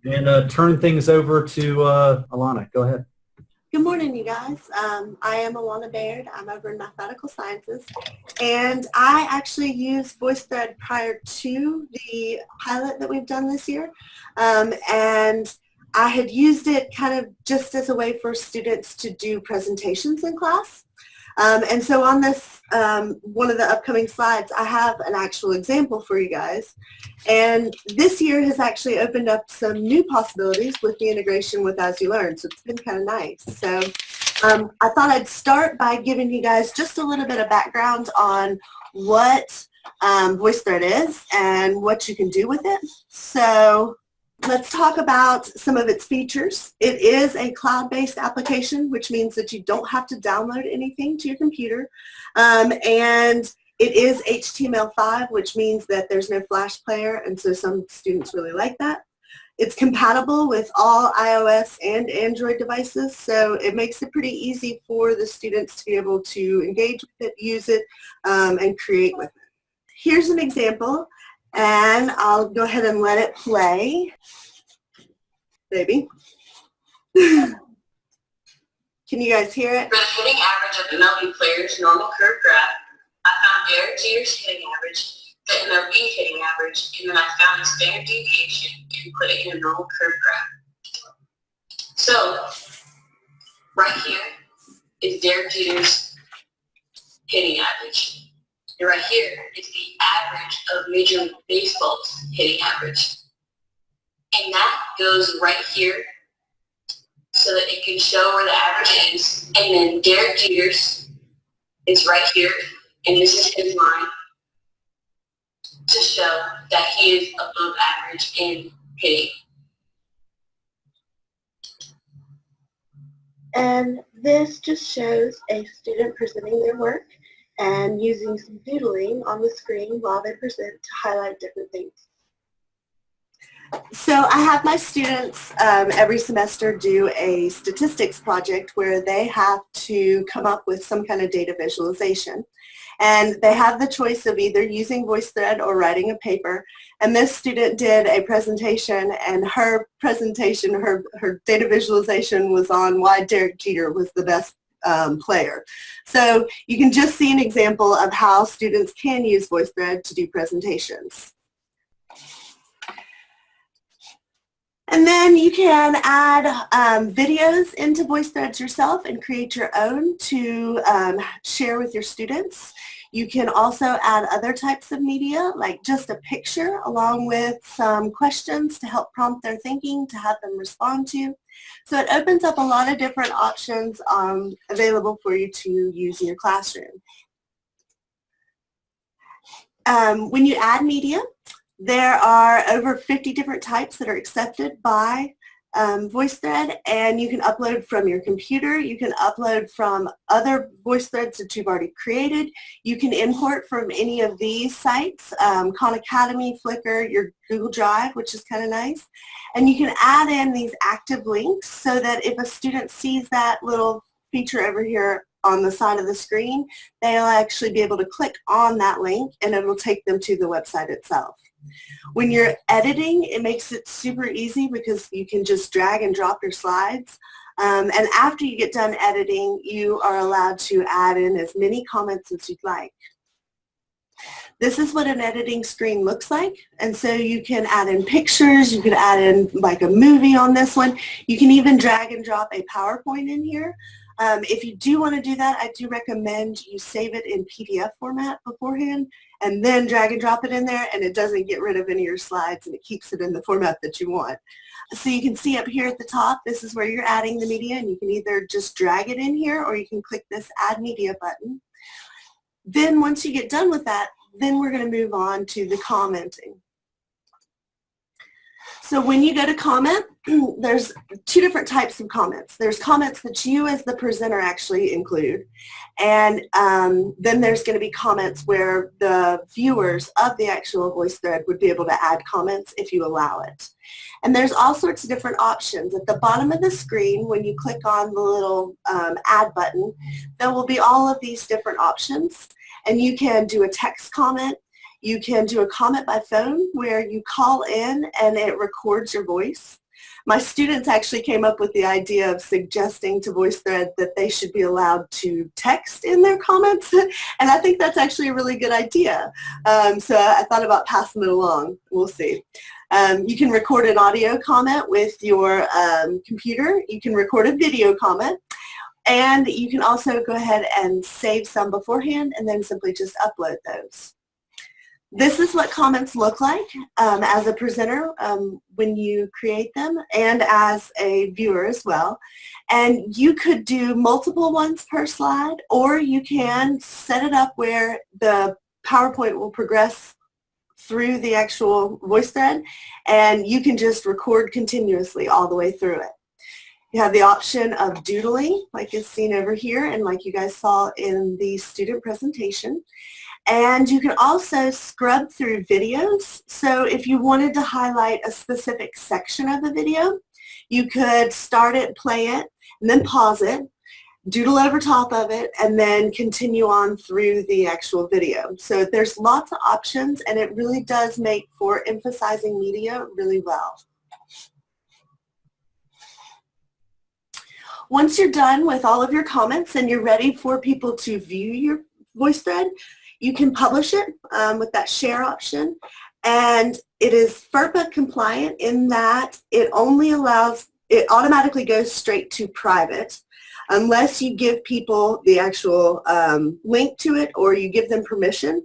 and turn things over to Alana. Go ahead. Good morning, you guys. I am Alana Baird. I'm over in Mathematical Sciences, and I actually used VoiceThread prior to the pilot that we've done this year, and I had used it kind of just as a way for students to do presentations in class. And so on this, one of the upcoming slides, I have an actual example for you guys. And this year has actually opened up some new possibilities with the integration with As You Learn, so it's been kind of nice. So I thought I'd start by giving you guys just a little bit of background on what VoiceThread is and what you can do with it. So let's talk about some of its features. It is a cloud-based application, which means that you don't have to download anything to your computer. And it is HTML5, which means that there's no Flash player, and so some students really like that. It's compatible with all iOS and Android devices, so it makes it pretty easy for the students to be able to engage with it, use it, and create with it. Here's an example. And I'll go ahead and let it play. Baby. Can you guys hear it? For the hitting average of MLB players' normal curve graph, I found Derek Jeter's hitting average, the MLB hitting average, and then I found a standard deviation and put it in a normal curve graph. So, right here is Derek Jeter's hitting average. And right here is the average of Major League Baseball's hitting average. And that goes right here so that it can show where the average is. And then Derek Jeter's is right here, and this is his line to show that he is above average in hitting. And this just shows a student presenting their work and using some doodling on the screen while they present to highlight different things. So I have my students every semester do a statistics project where they have to come up with some kind of data visualization. And they have the choice of either using VoiceThread or writing a paper. And this student did a presentation, and her presentation, her data visualization was on why Derek Jeter was the best player. So you can just see an example of how students can use VoiceThread to do presentations. And then you can add videos into VoiceThreads yourself and create your own to share with your students. You can also add other types of media, like just a picture along with some questions to help prompt their thinking to have them respond to. So it opens up a lot of different options available for you to use in your classroom. When you add media, there are over 50 different types that are accepted by VoiceThread, and you can upload from your computer. You can upload from other VoiceThreads that you've already created. You can import from any of these sites, Khan Academy, Flickr, your Google Drive, which is kind of nice. And you can add in these active links so that if a student sees that little feature over here on the side of the screen, they'll actually be able to click on that link and it will take them to the website itself. When you're editing, it makes it super easy because you can just drag and drop your slides. And after you get done editing, you are allowed to add in as many comments as you'd like. This is what an editing screen looks like. And so you can add in pictures, you can add in like a movie on this one. You can even drag and drop a PowerPoint in here. If you do want to do that, I do recommend you save it in PDF format beforehand and then drag and drop it in there, and it doesn't get rid of any of your slides and it keeps it in the format that you want. So you can see up here at the top, this is where you're adding the media, and you can either just drag it in here or you can click this Add Media button. Then once you get done with that, then we're going to move on to the commenting. So when you go to comment, there's two different types of comments. There's comments that you as the presenter actually include, and then there's going to be comments where the viewers of the actual VoiceThread would be able to add comments if you allow it. And there's all sorts of different options. At the bottom of the screen, when you click on the little add button, there will be all of these different options, and you can do a text comment. You can do a comment by phone where you call in and it records your voice. My students actually came up with the idea of suggesting to VoiceThread that they should be allowed to text in their comments, and I think that's actually a really good idea. So I thought about passing it along. We'll see. You can record an audio comment with your computer. You can record a video comment. And you can also go ahead and save some beforehand and then simply just upload those. This is what comments look like as a presenter when you create them and as a viewer as well. And you could do multiple ones per slide, or you can set it up where the PowerPoint will progress through the actual VoiceThread, and you can just record continuously all the way through it. You have the option of doodling, like is seen over here and like you guys saw in the student presentation. And you can also scrub through videos. So if you wanted to highlight a specific section of a video, you could start it, play it, and then pause it, doodle over top of it, and then continue on through the actual video. So there's lots of options, and it really does make for emphasizing media really well. Once you're done with all of your comments and you're ready for people to view your VoiceThread, you can publish it with that share option. And it is FERPA compliant in that it automatically goes straight to private unless you give people the actual link to it or you give them permission.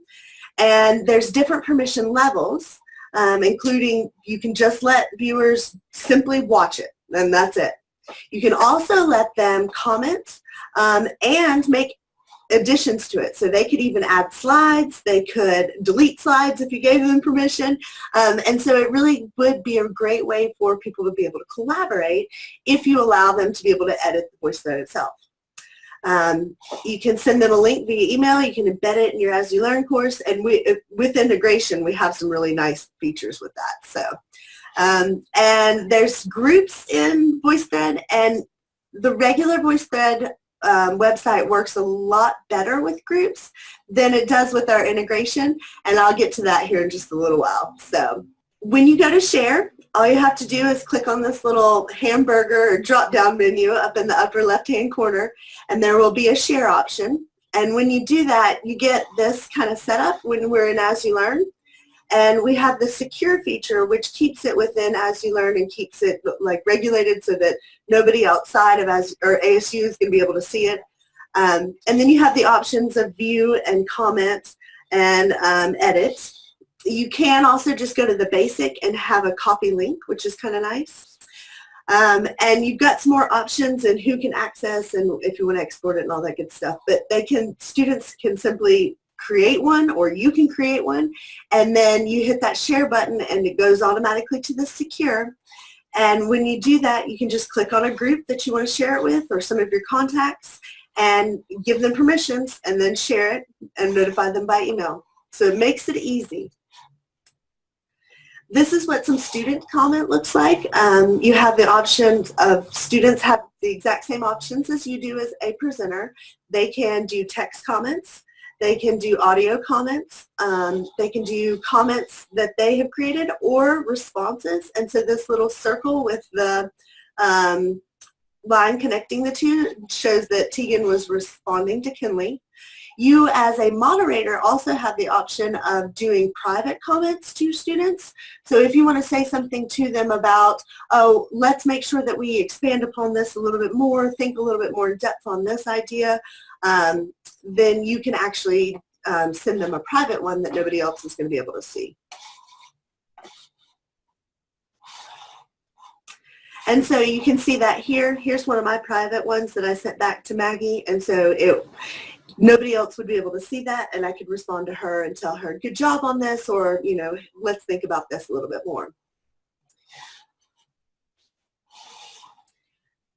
And there's different permission levels, including you can just let viewers simply watch it, and that's it. You can also let them comment and make additions to it. So they could even add slides. They could delete slides if you gave them permission. And so it really would be a great way for people to be able to collaborate if you allow them to be able to edit the VoiceThread itself. You can send them a link via email. You can embed it in your As You Learn course. And with integration, we have some really nice features with that. So. And there's groups in VoiceThread, and the regular VoiceThread website works a lot better with groups than it does with our integration, and I'll get to that here in just a little while. So when you go to share, all you have to do is click on this little hamburger or drop-down menu up in the upper left-hand corner, and there will be a share option. And when you do that, you get this kind of setup when we're in As You Learn. And we have the secure feature, which keeps it within As You Learn and keeps it like regulated so that nobody outside of ASU is going to be able to see it. And then you have the options of view and comment and edit. You can also just go to the basic and have a copy link, which is kind of nice. And you've got some more options and who can access and if you want to export it and all that good stuff. But students can simply create one, or you can create one, and then you hit that share button and it goes automatically to the secure. And when you do that, you can just click on a group that you want to share it with or some of your contacts and give them permissions and then share it and notify them by email. So it makes it easy. This is what some student comment looks like. You have the options of students have the exact same options as you do as a presenter. They can do text comments. They can do audio comments. They can do comments that they have created or responses. And so this little circle with the line connecting the two shows that Tegan was responding to Kinley. You as a moderator also have the option of doing private comments to students. So if you want to say something to them about, oh, let's make sure that we expand upon this a little bit more, think a little bit more in depth on this idea, then you can actually send them a private one that nobody else is going to be able to see. And so you can see that here. Here's one of my private ones that I sent back to Maggie. And so nobody else would be able to see that, and I could respond to her and tell her, good job on this, or, you know, let's think about this a little bit more.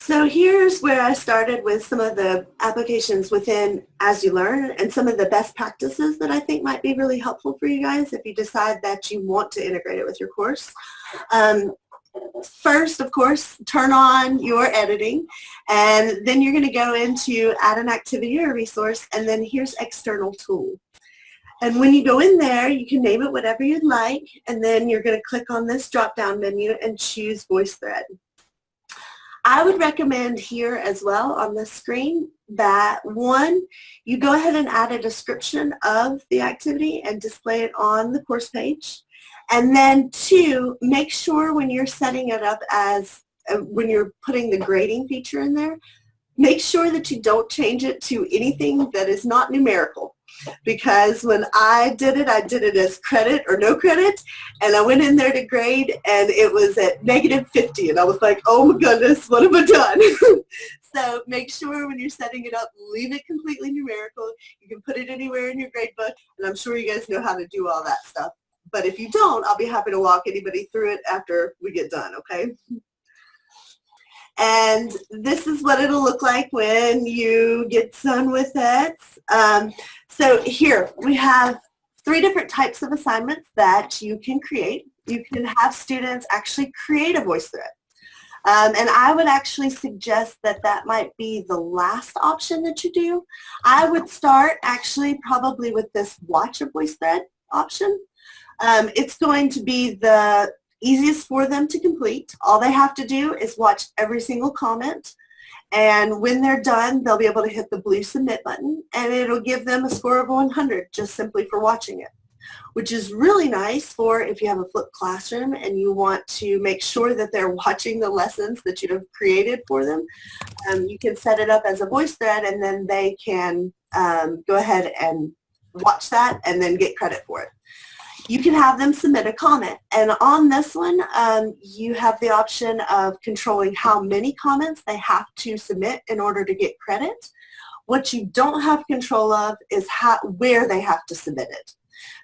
So here's where I started with some of the applications within As You Learn and some of the best practices that I think might be really helpful for you guys if you decide that you want to integrate it with your course. First, of course, turn on your editing, and then you're going to go into add an activity or resource, and then here's external tool. And when you go in there, you can name it whatever you'd like, and then you're going to click on this drop-down menu and choose VoiceThread. I would recommend here as well on the screen that, one, you go ahead and add a description of the activity and display it on the course page. And then two, make sure when you're setting it up as, when you're putting the grading feature in there, make sure that you don't change it to anything that is not numerical. Because when I did it as credit or no credit, and I went in there to grade and it was at -50, and I was like, oh my goodness, what have I done? So make sure when you're setting it up, leave it completely numerical. You can put it anywhere in your grade book, and I'm sure you guys know how to do all that stuff. But if you don't, I'll be happy to walk anybody through it after we get done, okay? And this is what it'll look like when you get done with it. So here we have 3 different types of assignments that you can create. You can have students actually create a VoiceThread. And I would actually suggest that that might be the last option that you do. I would start actually probably with this watch a VoiceThread option. It's going to be the easiest for them to complete. All they have to do is watch every single comment, and when they're done, they'll be able to hit the blue submit button, and it'll give them a score of 100 just simply for watching it, which is really nice for if you have a flipped classroom and you want to make sure that they're watching the lessons that you have created for them. You can set it up as a VoiceThread, and then they can go ahead and watch that and then get credit for it. You can have them submit a comment, and on this one you have the option of controlling how many comments they have to submit in order to get credit. What you don't have control of is where they have to submit it.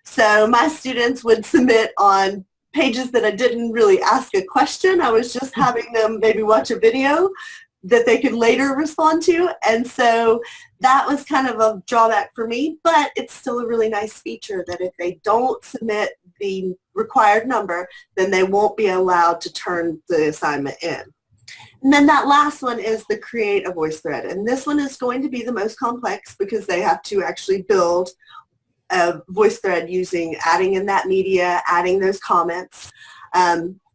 So my students would submit on pages that I didn't really ask a question. I was just having them maybe watch a video that they could later respond to, and so that was kind of a drawback for me, but it's still a really nice feature that if they don't submit the required number, then they won't be allowed to turn the assignment in. And then that last one is the create a VoiceThread, and this one is going to be the most complex because they have to actually build a VoiceThread using adding in that media, adding those comments.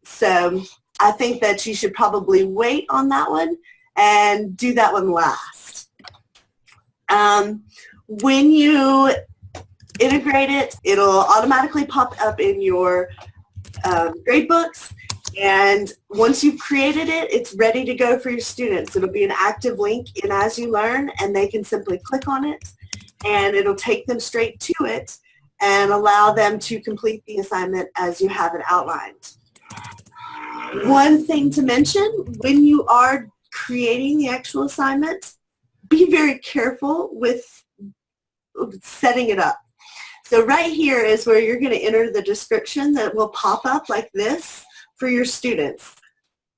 So I think that you should probably wait on that one and do that one last. When you integrate it, it'll automatically pop up in your grade books, and once you've created it, it's ready to go for your students. It'll be an active link in As You Learn, and they can simply click on it, and it'll take them straight to it and allow them to complete the assignment as you have it outlined. One thing to mention, when you are creating the actual assignment, be very careful with setting it up. So right here is where you're going to enter the description that will pop up like this for your students.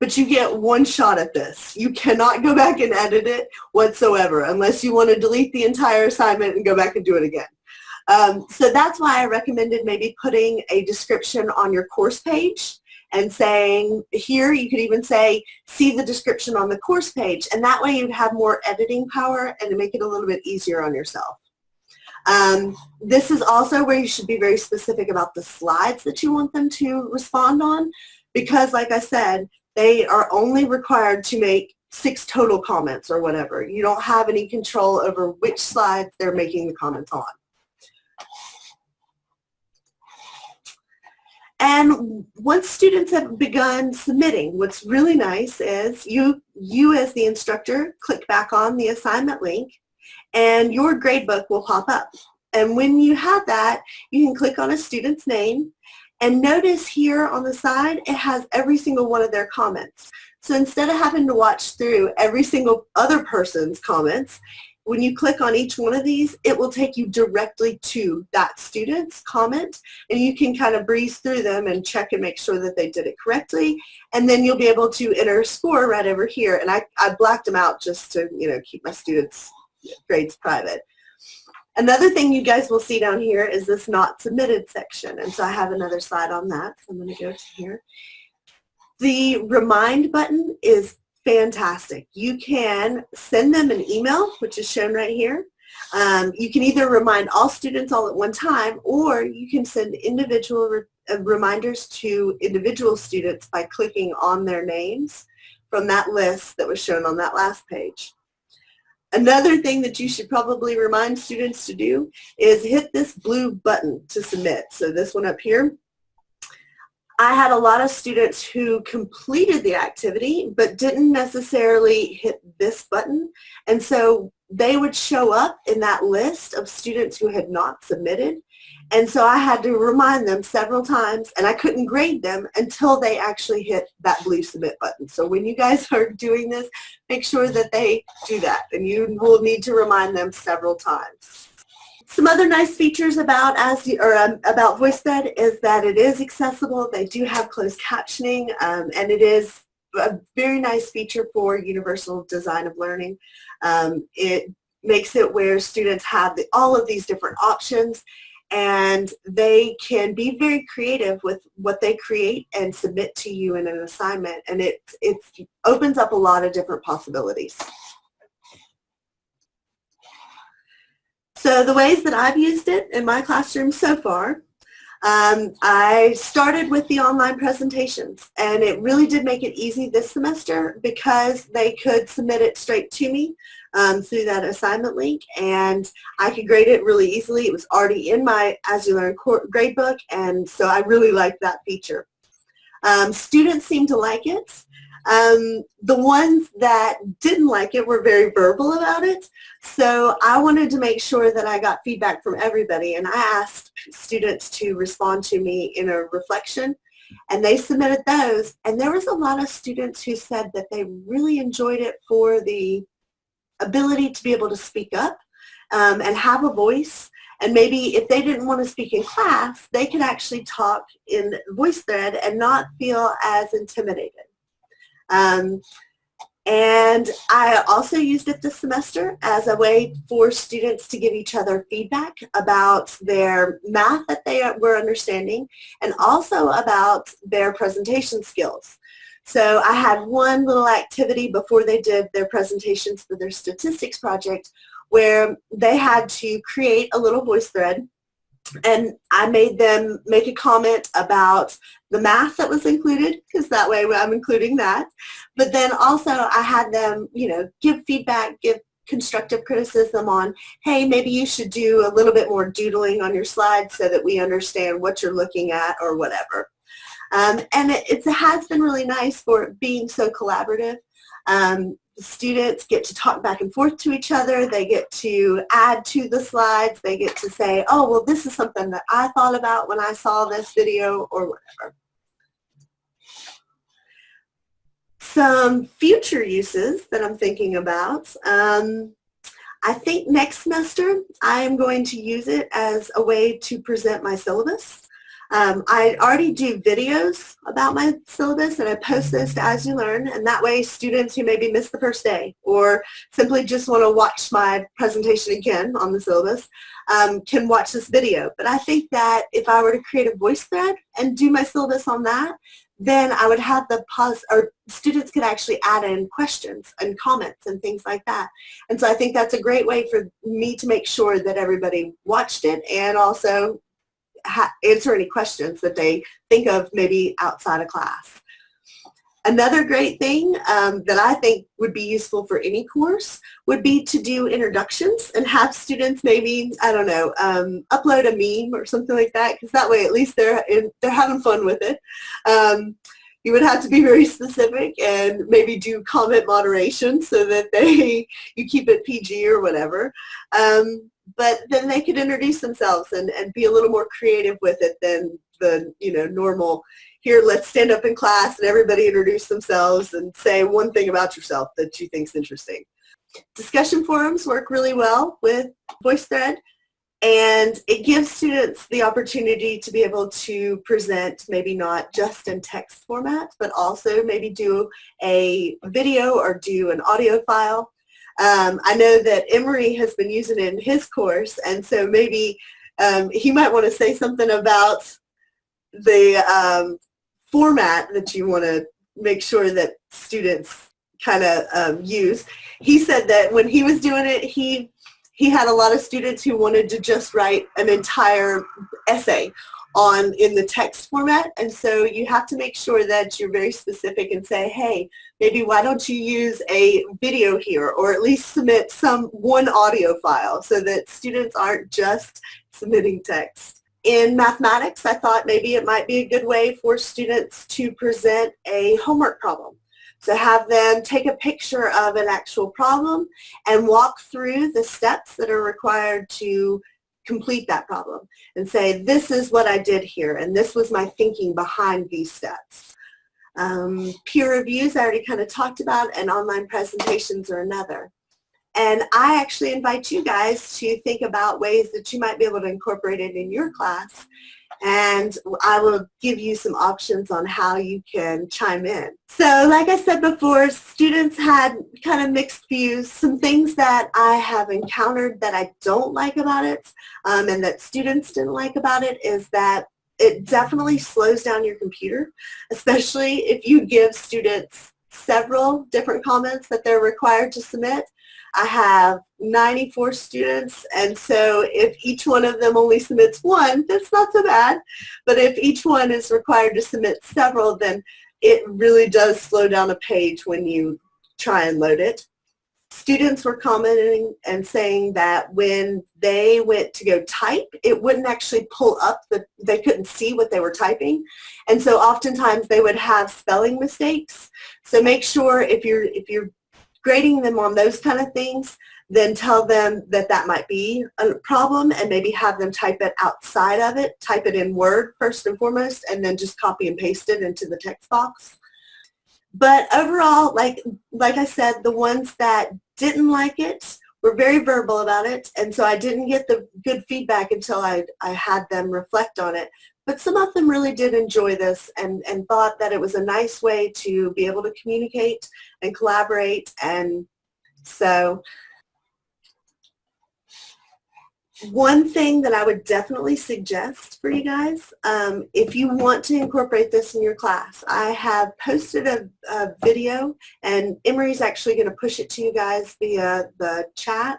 But you get one shot at this. You cannot go back and edit it whatsoever unless you want to delete the entire assignment and go back and do it again. So that's why I recommended maybe putting a description on your course page and saying here, you could even say, see the description on the course page, and that way you'd have more editing power and to make it a little bit easier on yourself. This is also where you should be very specific about the slides that you want them to respond on, because like I said, they are only required to make 6 total comments or whatever. You don't have any control over which slides they're making the comments on. And once students have begun submitting, what's really nice is you as the instructor click back on the assignment link and your gradebook will pop up. And when you have that, you can click on a student's name, and notice here on the side it has every single one of their comments. So instead of having to watch through every single other person's comments, when you click on each one of these, it will take you directly to that student's comment, and you can kind of breeze through them and check and make sure that they did it correctly, and then you'll be able to enter a score right over here. And I blacked them out just to, keep my students' grades private. Another thing you guys will see down here is this not submitted section, and so I have another slide on that, so I'm going to go to here. The remind button is fantastic. You can send them an email, which is shown right here, You can either remind all students all at one time, or you can send individual reminders to individual students by clicking on their names from that list that was shown on that last page. Another thing that you should probably remind students to do is hit this blue button to submit. So this one up here. I had a lot of students who completed the activity but didn't necessarily hit this button, and so they would show up in that list of students who had not submitted, and so I had to remind them several times, and I couldn't grade them until they actually hit that blue submit button. So when you guys are doing this, make sure that they do that, and you will need to remind them several times. Some other nice features about VoiceThread is that it is accessible. They do have closed captioning, and it is a very nice feature for universal design of learning. It makes it where students have all of these different options, and they can be very creative with what they create and submit to you in an assignment, and it opens up a lot of different possibilities. So the ways that I've used it in my classroom so far, I started with the online presentations, and it really did make it easy this semester because they could submit it straight to me through that assignment link, and I could grade it really easily. It was already in my As You Learn gradebook, and so I really liked that feature. Students seemed to like it. The ones that didn't like it were very verbal about it, so I wanted to make sure that I got feedback from everybody, and I asked students to respond to me in a reflection, and they submitted those, and there was a lot of students who said that they really enjoyed it for the ability to be able to speak up and have a voice. And maybe if they didn't want to speak in class, they could actually talk in VoiceThread and not feel as intimidated. And I also used it this semester as a way for students to give each other feedback about their math that they were understanding, and also about their presentation skills. So I had one little activity before they did their presentations for their statistics project where they had to create a little voice thread, and I made them make a comment about the math that was included, because that way I'm including that. But then also I had them, give feedback, give constructive criticism on, hey, maybe you should do a little bit more doodling on your slides so that we understand what you're looking at or whatever. And it has been really nice for it being so collaborative. Students get to talk back and forth to each other. They get to add to the slides. They get to say, oh, well, this is something that I thought about when I saw this video, or whatever. Some future uses that I'm thinking about. I think next semester I am going to use it as a way to present my syllabus. I already do videos about my syllabus, and I post those to As You Learn, and that way students who maybe missed the first day or simply just want to watch my presentation again on the syllabus can watch this video. But I think that if I were to create a voice thread and do my syllabus on that, then I would have the or students could actually add in questions and comments and things like that. And so I think that's a great way for me to make sure that everybody watched it and also answer any questions that they think of maybe outside of class. Another great thing that I think would be useful for any course would be to do introductions and have students maybe, I don't know, upload a meme or something like that, because that way at least they're having fun with it. You would have to be very specific and maybe do comment moderation so that you keep it PG or whatever. But then they could introduce themselves and be a little more creative with it than the normal, here, let's stand up in class and everybody introduce themselves and say one thing about yourself that you think is interesting. Discussion forums work really well with VoiceThread, and it gives students the opportunity to be able to present maybe not just in text format, but also maybe do a video or do an audio file. I know that Emory has been using it in his course, and so maybe he might want to say something about the format that you want to make sure that students kind of use. He said that when he was doing it, he he had a lot of students who wanted to just write an entire essay in the text format, and so you have to make sure that you're very specific and say, hey, maybe why don't you use a video here, or at least submit one audio file so that students aren't just submitting text. In mathematics, I thought maybe it might be a good way for students to present a homework problem. So have them take a picture of an actual problem and walk through the steps that are required to complete that problem and say, this is what I did here, and this was my thinking behind these steps. Peer reviews I already kind of talked about, and online presentations are another. And I actually invite you guys to think about ways that you might be able to incorporate it in your class, and I will give you some options on how you can chime in. So like I said before, students had kind of mixed views. Some things that I have encountered that I don't like about it, and that students didn't like about it, is that it definitely slows down your computer, especially if you give students several different comments that they're required to submit. I have 94 students, and so if each one of them only submits one, that's not so bad. But if each one is required to submit several, then it really does slow down a page when you try and load it. Students were commenting and saying that when they went to go type, it wouldn't actually pull up, they couldn't see what they were typing. And so oftentimes they would have spelling mistakes. So make sure if you're grading them on those kind of things, then tell them that that might be a problem, and maybe have them type it outside of it, type it in Word first and foremost, and then just copy and paste it into the text box. But overall, like I said, the ones that didn't like it were very verbal about it, and so I didn't get the good feedback until I had them reflect on it. But some of them really did enjoy this and thought that it was a nice way to be able to communicate and collaborate. And so one thing that I would definitely suggest for you guys, if you want to incorporate this in your class, I have posted a video, and Emery's actually going to push it to you guys via the chat.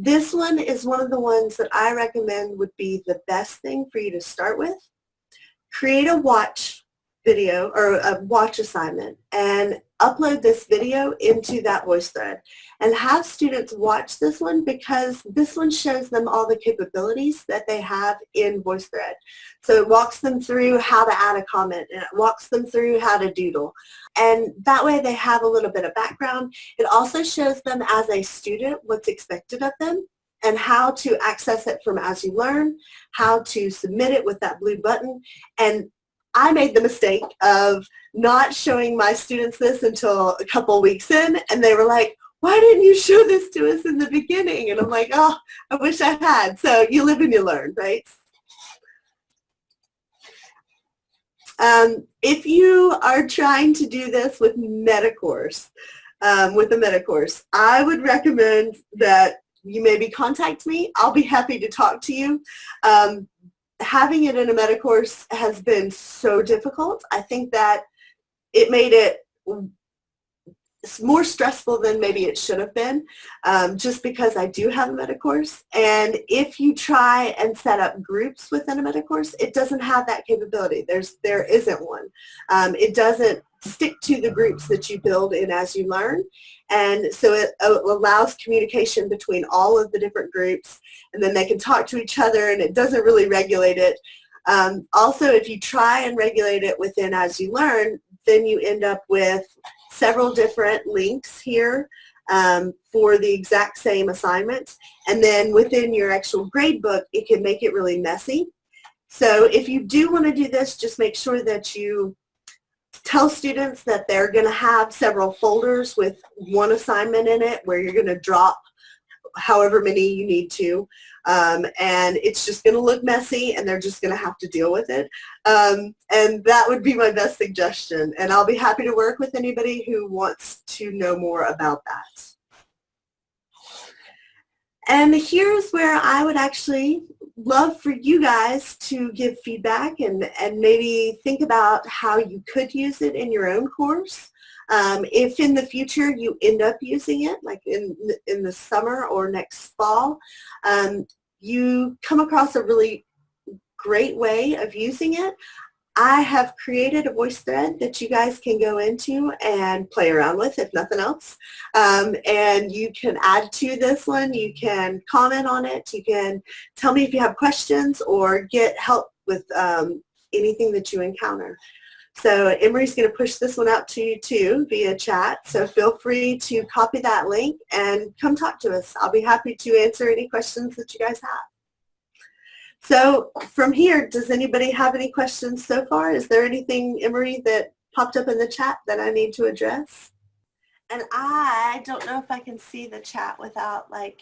This one is one of the ones that I recommend would be the best thing for you to start with. Create a watch video or a watch assignment and upload this video into that VoiceThread, and have students watch this one, because this one shows them all the capabilities that they have in VoiceThread. So it walks them through how to add a comment, and it walks them through how to doodle. And that way they have a little bit of background. It also shows them as a student what's expected of them, and how to access it from As You Learn, how to submit it with that blue button. And I made the mistake of not showing my students this until a couple weeks in, and they were like, why didn't you show this to us in the beginning? And I'm like, oh, I wish I had. So you live and you learn, right? If you are trying to do this with MetaCourse, I would recommend that you maybe contact me. I'll be happy to talk to you. Having it in a MetaCourse has been so difficult. I think that it made it more stressful than maybe it should have been, just because I do have a MetaCourse. And if you try and set up groups within a MetaCourse, it doesn't have that capability. There isn't one. It doesn't stick to the groups that you build in As You Learn. And so it allows communication between all of the different groups, and then they can talk to each other, and it doesn't really regulate it. Also, if you try and regulate it within As You Learn, then you end up with several different links here for the exact same assignment. And then within your actual grade book, it can make it really messy. So if you do want to do this, just make sure that you tell students that they're going to have several folders with one assignment in it, where you're going to drop however many you need to, and it's just going to look messy, and they're just going to have to deal with it. And that would be my best suggestion, and I'll be happy to work with anybody who wants to know more about that. And here's where I would actually love for you guys to give feedback and maybe think about how you could use it in your own course. If in the future you end up using it, like in the summer or next fall, you come across a really great way of using it, I have created a VoiceThread that you guys can go into and play around with, if nothing else. And you can add to this one. You can comment on it. You can tell me if you have questions or get help with anything that you encounter. So Emery's going to push this one out to you too via chat. So feel free to copy that link and come talk to us. I'll be happy to answer any questions that you guys have. So from here, does anybody have any questions so far? Is there anything, Emery, that popped up in the chat that I need to address? And I don't know if I can see the chat without like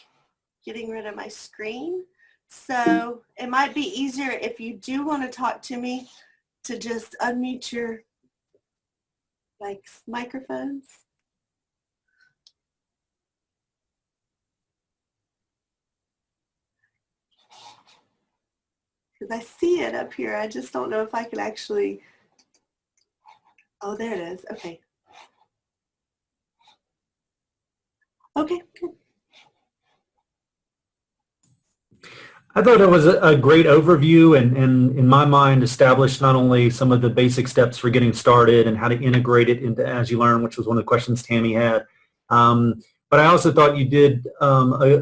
getting rid of my screen. So it might be easier if you do want to talk to me to just unmute your like microphones. Because I see it up here. I just don't know if I can actually, oh, there it is. Okay. Okay, good. I thought it was a great overview and in my mind established not only some of the basic steps for getting started and how to integrate it into As You Learn, which was one of the questions Tammy had. But I also thought you did an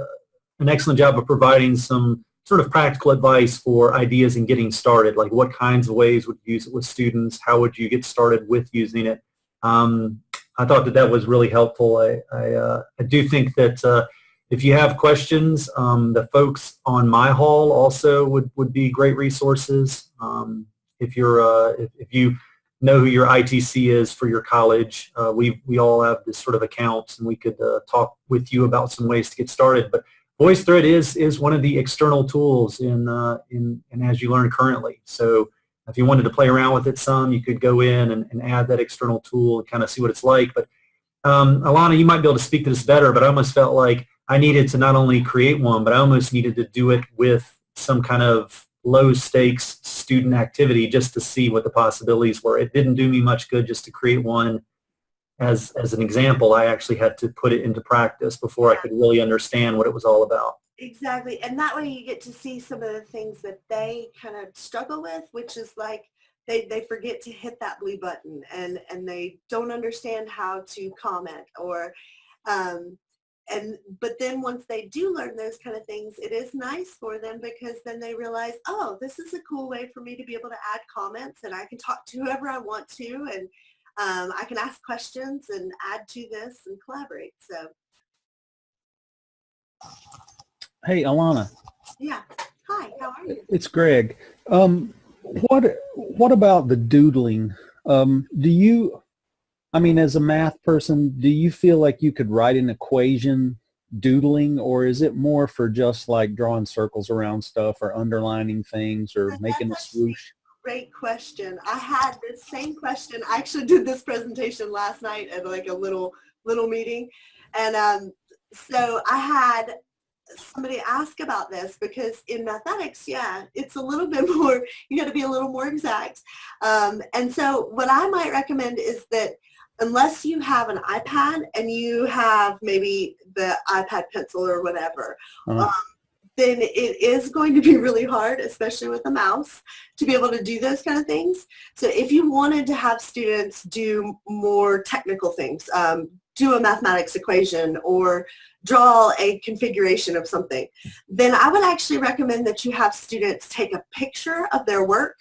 excellent job of providing some sort of practical advice for ideas in getting started, like what kinds of ways would you use it with students, how would you get started with using it. I thought that was really helpful. I do think that if you have questions, the folks on my hall also would be great resources. If you know who your ITC is for your college, we all have this sort of accounts, and we could talk with you about some ways to get started. But VoiceThread is one of the external tools in As You Learn currently. So if you wanted to play around with it some, you could go in and add that external tool and kind of see what it's like. But Alana, you might be able to speak to this better, but I almost felt like I needed to not only create one, but I almost needed to do it with some kind of low-stakes student activity just to see what the possibilities were. It didn't do me much good just to create one as an example. I actually had to put it into practice before I could really understand what it was all about. Exactly. And that way you get to see some of the things that they kind of struggle with, which is like they forget to hit that blue button and they don't understand how to comment or but then once they do learn those kind of things, it is nice for them because then they realize, oh, this is a cool way for me to be able to add comments and I can talk to whoever I want to and I can ask questions and add to this and collaborate. So. Hey, Alana. Yeah. Hi, how are you? It's Greg. What about the doodling? I mean, as a math person, do you feel like you could write an equation doodling, or is it more for just like drawing circles around stuff or underlining things or making a swoosh? Great question. I had this same question. I actually did this presentation last night at like a little meeting. And so I had somebody ask about this because in mathematics, yeah, it's a little bit more, you got to be a little more exact. And so what I might recommend is that unless you have an iPad and you have maybe the iPad pencil or whatever, then it is going to be really hard, especially with a mouse, to be able to do those kind of things. So if you wanted to have students do more technical things, do a mathematics equation or draw a configuration of something, then I would actually recommend that you have students take a picture of their work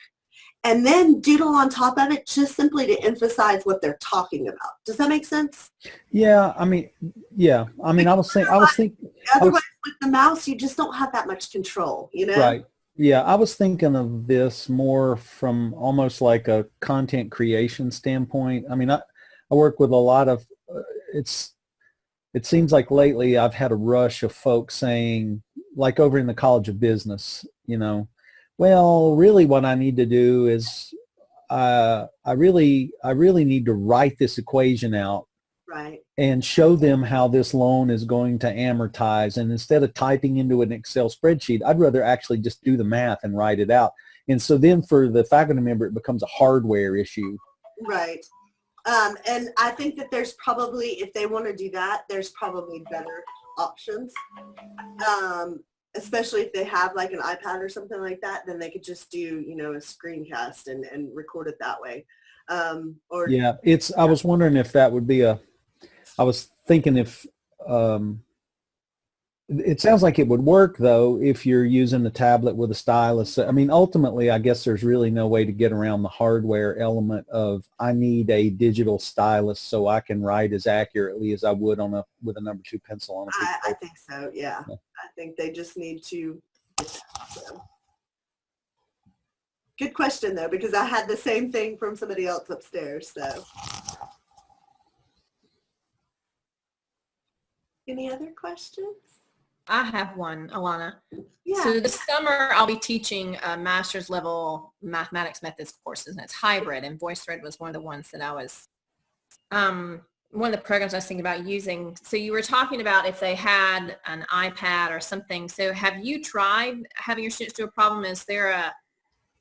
and then doodle on top of it just simply to emphasize what they're talking about. Does that make sense? Yeah, I mean, I was thinking. Otherwise, with the mouse, you just don't have that much control, you know? Right. Yeah, I was thinking of this more from almost like a content creation standpoint. I mean, I work with a lot of, it seems like lately I've had a rush of folks saying, like over in the College of Business, you know, well, really what I need to do is I really need to write this equation out. Right. And show them how this loan is going to amortize. And instead of typing into an Excel spreadsheet, I'd rather actually just do the math and write it out. And so then for the faculty member, it becomes a hardware issue. Right. And I think that there's probably, if they want to do that, there's probably better options. Especially if they have like an iPad or something like that, then they could just do, you know, a screencast and record it that way. Or Yeah, I was wondering if that would be I was thinking if, it sounds like it would work though if you're using the tablet with a stylus. I mean, ultimately, I guess there's really no way to get around the hardware element of I need a digital stylus so I can write as accurately as I would with a number 2 pencil on a piece of I paper. think so, yeah. I think they just need to get that, so. Good question though, because I had the same thing from somebody else upstairs, so. Any other questions? I have one, Alana. Yeah. So this summer I'll be teaching a master's level mathematics methods courses, and it's hybrid, and VoiceThread was one of the ones that I was, one of the programs I was thinking about using. So you were talking about if they had an iPad or something. So have you tried having your students do a problem? Is there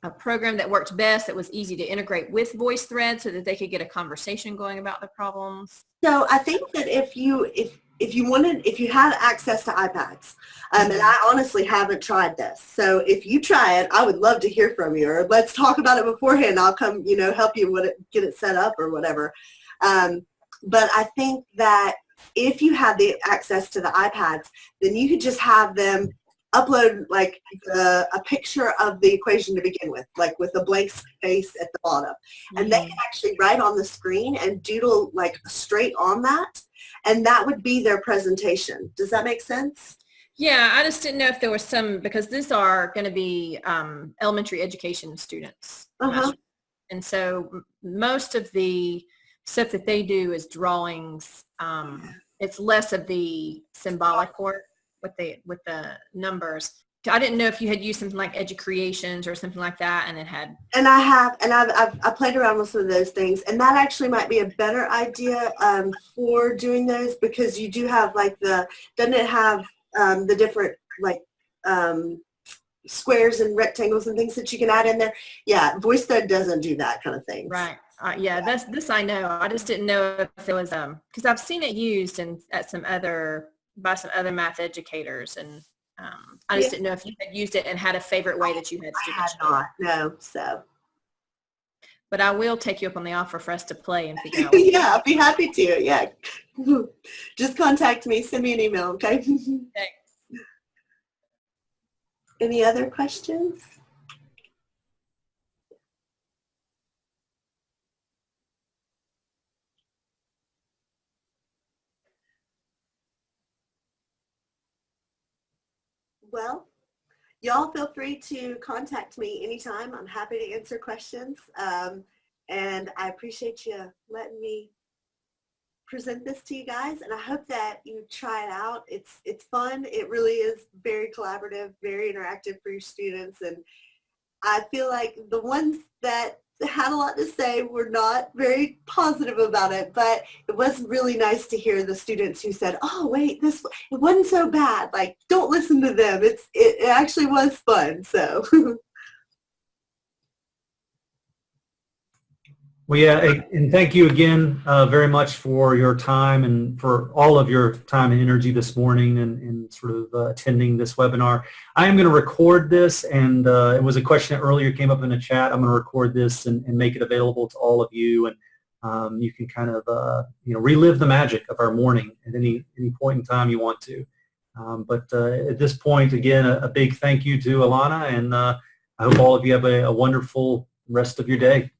a program that worked best that was easy to integrate with VoiceThread so that they could get a conversation going about the problems? So I think that if you have access to iPads, and I honestly haven't tried this, so if you try it, I would love to hear from you, or let's talk about it beforehand. I'll come, you know, help you with it, get it set up or whatever. But I think that if you have the access to the iPads, then you could just have them upload like a picture of the equation to begin with, like with a blank space at the bottom. And they can actually write on the screen and doodle like straight on that. And that would be their presentation. Does that make sense? Yeah, I just didn't know if there was some, because these are going to be elementary education students. And so most of the stuff that they do is drawings. It's less of the symbolic work with the numbers. I didn't know if you had used something like EduCreations or something like that, and it had. And I have, and I've played around with some of those things, and that actually might be a better idea for doing those, because you do have like doesn't it have the different like squares and rectangles and things that you can add in there? Yeah, VoiceThread doesn't do that kind of thing. Right. Yeah, this I know. I just didn't know if there was because I've seen it used by some other math educators, and I just didn't know if you had used it and had a favorite way that you had students. I had not, no, so. But I will take you up on the offer for us to play and figure out. Yeah, I'd be happy to, yeah. Just contact me, send me an email, okay? Okay. Any other questions? Well, y'all feel free to contact me anytime. I'm happy to answer questions. And I appreciate you letting me present this to you guys. And I hope that you try it out. It's fun. It really is very collaborative, very interactive for your students. And I feel like the ones that had a lot to say were not very positive about it, but it was really nice to hear the students who said, oh wait, it wasn't so bad, like don't listen to them, it actually was fun. So Well, yeah, and thank you again very much for your time and for all of your time and energy this morning and sort of attending this webinar. I am going to record this, and it was a question that earlier came up in the chat. I'm going to record this and make it available to all of you, and you can kind of relive the magic of our morning at any point in time you want to. But at this point, again, a big thank you to Alana, and I hope all of you have a wonderful rest of your day.